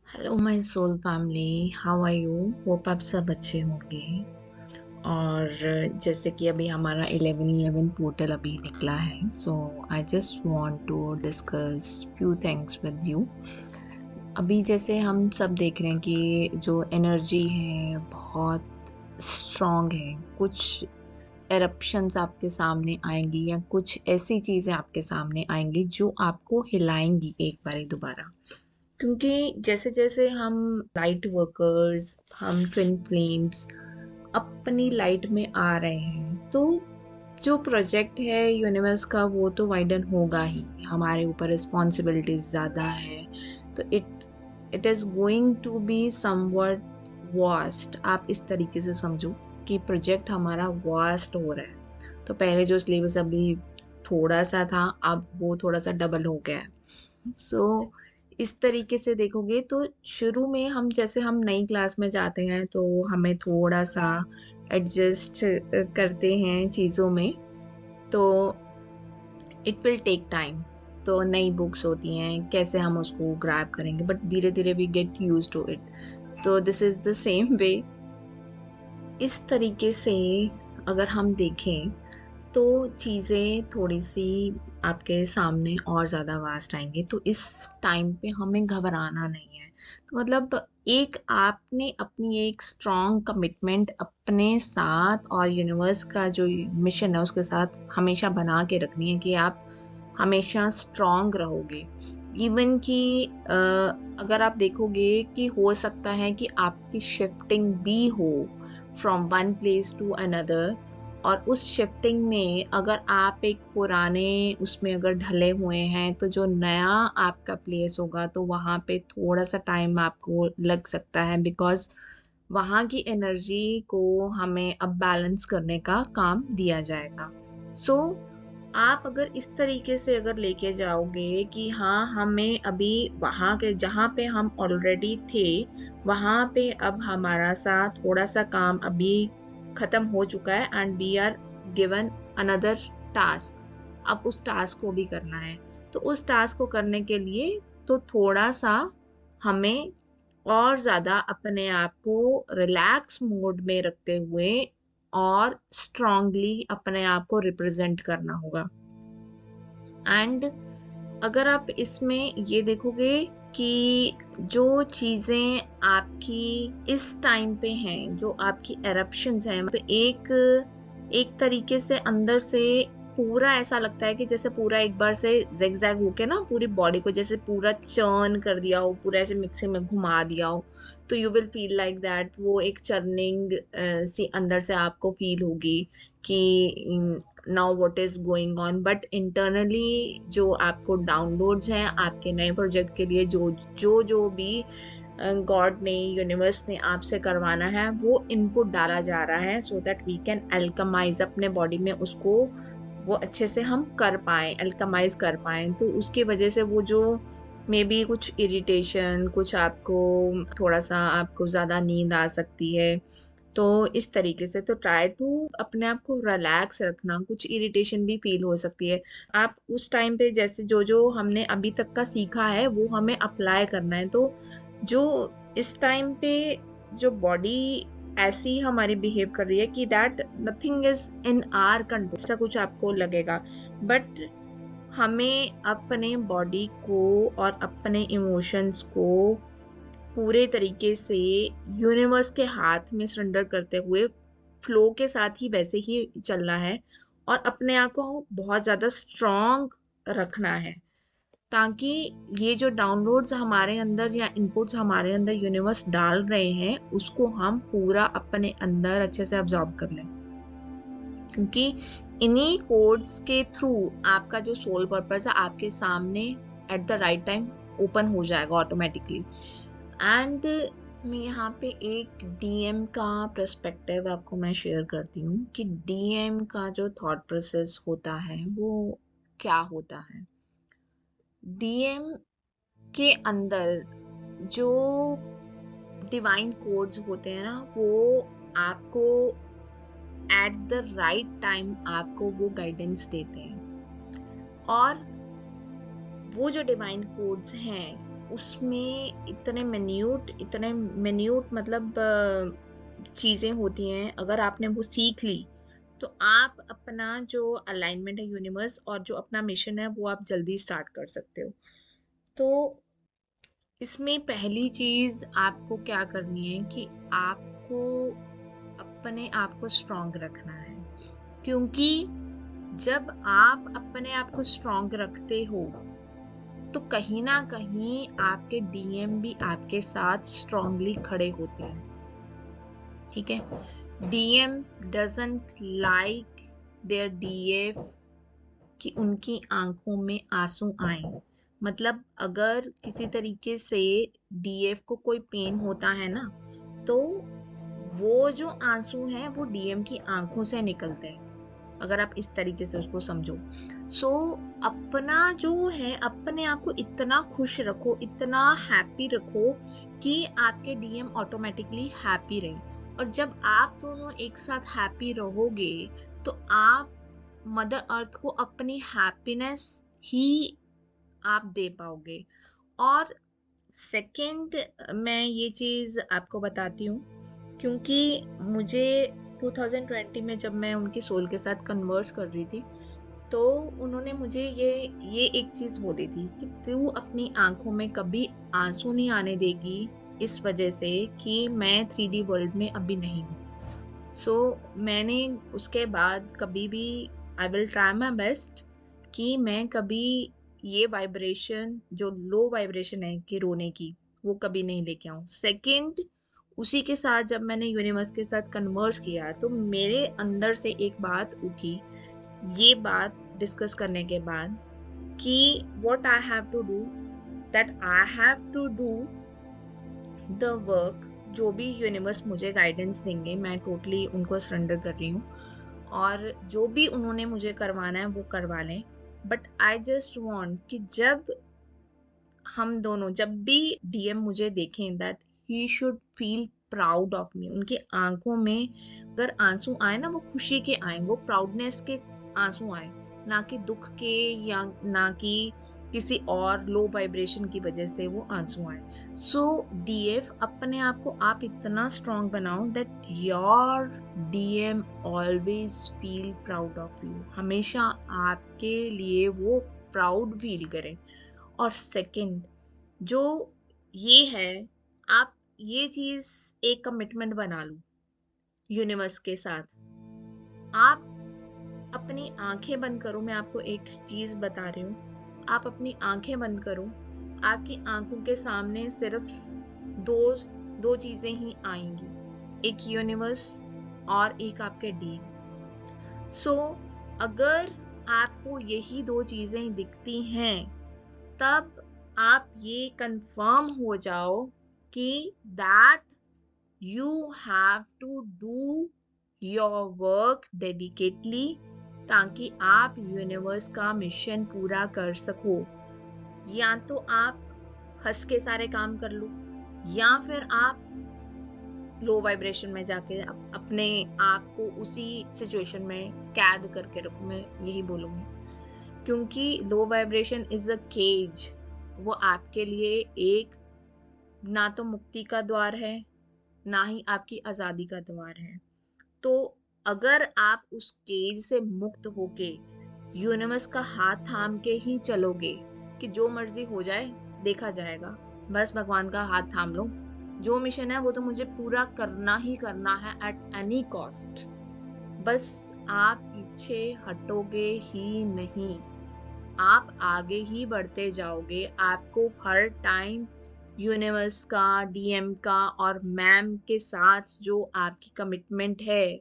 Hello my soul family, how are you? Hope आप सब अच्छे होंगे। और जैसे कि अभी हमारा 11/11 पोर्टल अभी निकला है, so I just want to discuss few things with you. अभी जैसे हम सब देख रहे हैं कि जो एनर्जी है बहुत स्ट्रॉन्ग है। कुछ एरप्शंस आपके सामने आएंगी या कुछ ऐसी चीज़ें आपके सामने आएंगी जो आपको हिलाएंगी एक बारी दोबारा। क्योंकि जैसे जैसे हम लाइट वर्कर्स, हम ट्विन फ्लेम्स अपनी लाइट में आ रहे हैं, तो जो प्रोजेक्ट है यूनिवर्स का वो तो वाइडन होगा ही। हमारे ऊपर रिस्पॉन्सिबिलिटीज ज़्यादा है, तो it is going to be somewhat vast. आप इस तरीके से समझो कि प्रोजेक्ट हमारा वास्ट हो रहा है। तो पहले जो सिलेबस अभी थोड़ा सा था, अब वो थोड़ा सा डबल हो गया है। सो इस तरीके से देखोगे तो शुरू में हम जैसे हम नई क्लास में जाते हैं तो हमें थोड़ा सा एडजस्ट करते हैं चीज़ों में, तो इट विल टेक टाइम। तो नई बुक्स होती हैं, कैसे हम उसको ग्रैब करेंगे, बट धीरे धीरे we get use to it. तो this is the same way. इस तरीके से अगर हम देखें तो चीज़ें थोड़ी सी आपके सामने और ज़्यादा वास्ट आएंगे। तो इस टाइम पे हमें घबराना नहीं है। तो मतलब एक आपने अपनी एक स्ट्रॉन्ग कमिटमेंट अपने साथ और यूनिवर्स का जो मिशन है उसके साथ हमेशा बना के रखनी है कि आप हमेशा स्ट्रॉन्ग रहोगे। इवन कि अगर आप देखोगे कि हो सकता है कि आपकी शिफ्टिंग भी हो from one place to another, और उस शिफ्टिंग में अगर आप एक पुराने उसमें अगर ढले हुए हैं तो जो नया आपका प्लेस होगा तो वहाँ पे थोड़ा सा टाइम आपको लग सकता है, बिकॉज वहाँ की एनर्जी को हमें अब बैलेंस करने का काम दिया जाएगा। सो आप अगर इस तरीके से अगर लेके जाओगे कि हाँ, हमें अभी वहाँ के जहाँ पे हम ऑलरेडी थे वहाँ पे अब हमारा सा थोड़ा सा काम अभी खत्म हो चुका है and we are given another task. अब उस टास्क को भी करना है। तो उस टास्क को करने के लिए तो थोड़ा सा हमें और ज्यादा अपने आप को रिलैक्स मोड में रखते हुए और स्ट्रांगली अपने आप को रिप्रेजेंट करना होगा। एंड अगर आप इसमें ये देखोगे कि जो चीजें आपकी इस टाइम पे हैं, जो आपकी एरप्शंस हैं, तो एक एक तरीके से अंदर से पूरा ऐसा लगता है कि जैसे पूरा एक बार से जैग होके ना पूरी बॉडी को जैसे पूरा चर्न कर दिया हो, पूरा ऐसे मिक्सी में घुमा दिया हो। तो you will feel like that, वो एक चर्निंग सी अंदर से आपको फील होगी कि now what is going on. But internally जो आपको डाउनलोड्स हैं आपके नए प्रोजेक्ट के लिए, जो जो जो भी गॉड ने, यूनिवर्स ने आपसे करवाना है, वो इनपुट डाला जा रहा है सो दैट वी कैन अल्कमाइज अपने बॉडी में उसको, वो अच्छे से हम कर पाए, अल्कमाइज कर पाए। तो उसकी वजह से वो जो मे बी कुछ इरिटेशन, कुछ आपको थोड़ा सा आपको ज़्यादा नींद आ सकती है। तो इस तरीके से तो ट्राई टू अपने आप को रिलैक्स रखना। कुछ इरिटेशन भी फील हो सकती है। आप उस टाइम पे जैसे जो जो हमने अभी तक का सीखा है वो हमें अप्लाई करना है। तो जो इस टाइम पे जो बॉडी ऐसी हमारी बिहेव कर रही है कि that nothing is in are control, ऐसा कुछ आपको लगेगा। बट हमें अपने बॉडी को और अपने इमोशंस को पूरे तरीके से यूनिवर्स के हाथ में सरेंडर करते हुए फ्लो के साथ ही वैसे ही चलना है, और अपने आप को बहुत ज्यादा स्ट्रॉन्ग रखना है, ताकि ये जो डाउनलोड्स हमारे अंदर या इनपुट्स हमारे अंदर यूनिवर्स डाल रहे हैं उसको हम पूरा अपने अंदर अच्छे से अब्जॉर्ब कर लें। क्योंकि इन्हीं कोड्स के थ्रू आपका जो सोल पर्पस है आपके सामने at the right time open हो जाएगा ऑटोमेटिकली। एंड मैं यहाँ पे एक डीएम का पर्सपेक्टिव आपको मैं शेयर करती हूँ कि डीएम का जो थॉट प्रोसेस होता है वो क्या होता है। डीएम के अंदर जो डिवाइन कोड्स होते हैं ना, वो आपको एट द राइट टाइम आपको वो गाइडेंस देते हैं। और वो जो डिवाइन कोड्स हैं उसमें इतने मिन्यूट मतलब चीज़ें होती हैं, अगर आपने वो सीख ली तो आप अपना जो अलाइनमेंट है यूनिवर्स और जो अपना मिशन है वो आप जल्दी स्टार्ट कर सकते हो। तो इसमें पहली चीज़ आपको क्या करनी है कि आपको अपने आप को स्ट्रांग रखना है, क्योंकि जब आप अपने आप को स्ट्रांग रखते हो तो कहीं ना कहीं आपके डीएम भी आपके साथ स्ट्रांगली खड़े होते हैं। ठीक है, DM doesn't like their DF कि उनकी आंखों में आंसू आए। मतलब अगर किसी तरीके से डीएफ को कोई पेन होता है ना, तो वो जो आंसू हैं वो डीएम की आंखों से निकलते हैं, अगर आप इस तरीके से उसको समझो। सो अपना जो है, अपने आप को इतना खुश रखो, इतना हैप्पी रखो कि आपके डीएम ऑटोमेटिकली हैप्पी रहे। और जब आप दोनों एक साथ हैप्पी रहोगे तो आप मदर अर्थ को अपनी हैप्पीनेस ही आप दे पाओगे। और सेकंड, मैं ये चीज़ आपको बताती हूँ, क्योंकि मुझे 2020 में जब मैं उनकी सोल के साथ कन्वर्स कर रही थी, तो उन्होंने मुझे ये एक चीज़ बोली थी कि तू अपनी आंखों में कभी आंसू नहीं आने देगी, इस वजह से कि मैं 3D वर्ल्ड में अभी नहीं हूँ। सो मैंने उसके बाद कभी भी, I will try my best कि मैं कभी ये वाइब्रेशन, जो लो वाइब्रेशन है कि रोने की, वो कभी नहीं लेके आऊँ। सेकंड, उसी के साथ जब मैंने यूनिवर्स के साथ कन्वर्स किया तो मेरे अंदर से एक बात उठी, ये बात डिस्कस करने के बाद, कि what I have to do, that I have to do the work. जो भी यूनिवर्स मुझे गाइडेंस देंगे मैं टोटली उनको सरेंडर कर रही हूँ, और जो भी उन्होंने मुझे करवाना है वो करवा लें। बट आई जस्ट वॉन्ट कि जब हम दोनों, जब भी डीएम मुझे देखें, that he should feel proud of me. उनकी आंखों में अगर आंसू आए ना, वो खुशी के आए, वो प्राउडनेस के आंसू आए, ना कि दुख के, या ना कि किसी और लो वाइब्रेशन की वजह से वो आंसू आए। सो डीएफ, अपने आप को आप इतना स्ट्रांग बनाओ that your DM always feel proud of you, हमेशा आपके लिए वो प्राउड फील करें। और सेकंड जो ये है, आप ये चीज एक कमिटमेंट बना लो यूनिवर्स के साथ। आप अपनी आंखें बंद करो, मैं आपको एक चीज बता रही हूँ, आप अपनी आंखें बंद करो, आपकी आंखों के सामने सिर्फ दो दो चीजें ही आएंगी, एक यूनिवर्स और एक आपके डीएम। सो अगर आपको यही दो चीजें दिखती हैं, तब आप ये कंफर्म हो जाओ कि that you have to do your work dedicatedly, ताकि आप यूनिवर्स का मिशन पूरा कर सको। या तो आप हंस के सारे काम कर लो, या फिर आप लो वाइब्रेशन में जाके अपने आप को उसी सिचुएशन में कैद करके रखो, मैं यही बोलूँगी। क्योंकि low vibration is a cage, वो आपके लिए एक ना तो मुक्ति का द्वार है, ना ही आपकी आजादी का द्वार है। तो अगर आप उस केज से मुक्त होके यूनिवर्स का हाथ थाम के ही चलोगे कि जो मर्जी हो जाए देखा जाएगा, बस भगवान का हाथ थाम लो, जो मिशन है वो तो मुझे पूरा करना ही करना है एट एनी कॉस्ट, बस आप पीछे हटोगे ही नहीं, आप आगे ही बढ़ते जाओगे। आपको हर टाइम यूनिवर्स का, डीएम का और मैम के साथ जो आपकी कमिटमेंट है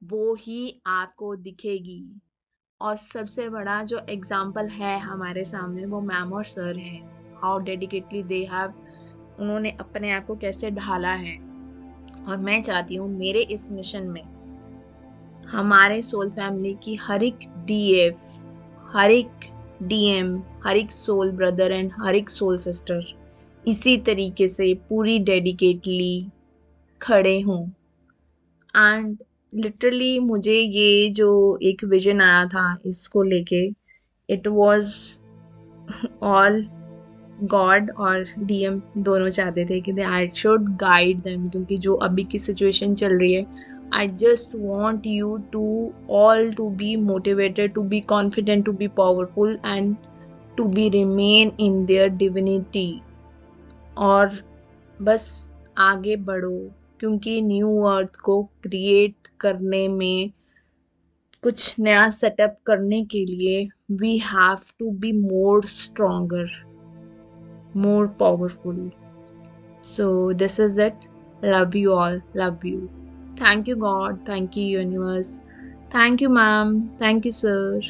वो ही आपको दिखेगी। और सबसे बड़ा जो एग्जाम्पल है हमारे सामने वो मैम और सर हैं, हाउ डेडिकेटली दे हैव, उन्होंने अपने आप को कैसे ढाला है। और मैं चाहती हूँ मेरे इस मिशन में हमारे सोल फैमिली की हर एक डीएफ, हर एक डीएम, हर एक सोल ब्रदर एंड हर एक सोल सिस्टर इसी तरीके से पूरी डेडिकेटली खड़े हों। एंड लिटरली मुझे ये जो एक विजन आया था इसको लेके, इट वाज ऑल गॉड और डीएम दोनों चाहते थे कि आई शुड गाइड देम, क्योंकि जो अभी की सिचुएशन चल रही है, I just want you to all to be motivated, to be confident, to be powerful and to be remain in their divinity. और बस आगे बढ़ो, क्योंकि न्यू अर्थ को क्रिएट करने में, कुछ नया सेटअप करने के लिए, we have to be more stronger, more powerful. So, this is it. Love you all. Love you. Thank you, God. Thank you, universe. Thank you, ma'am. Thank you, sir.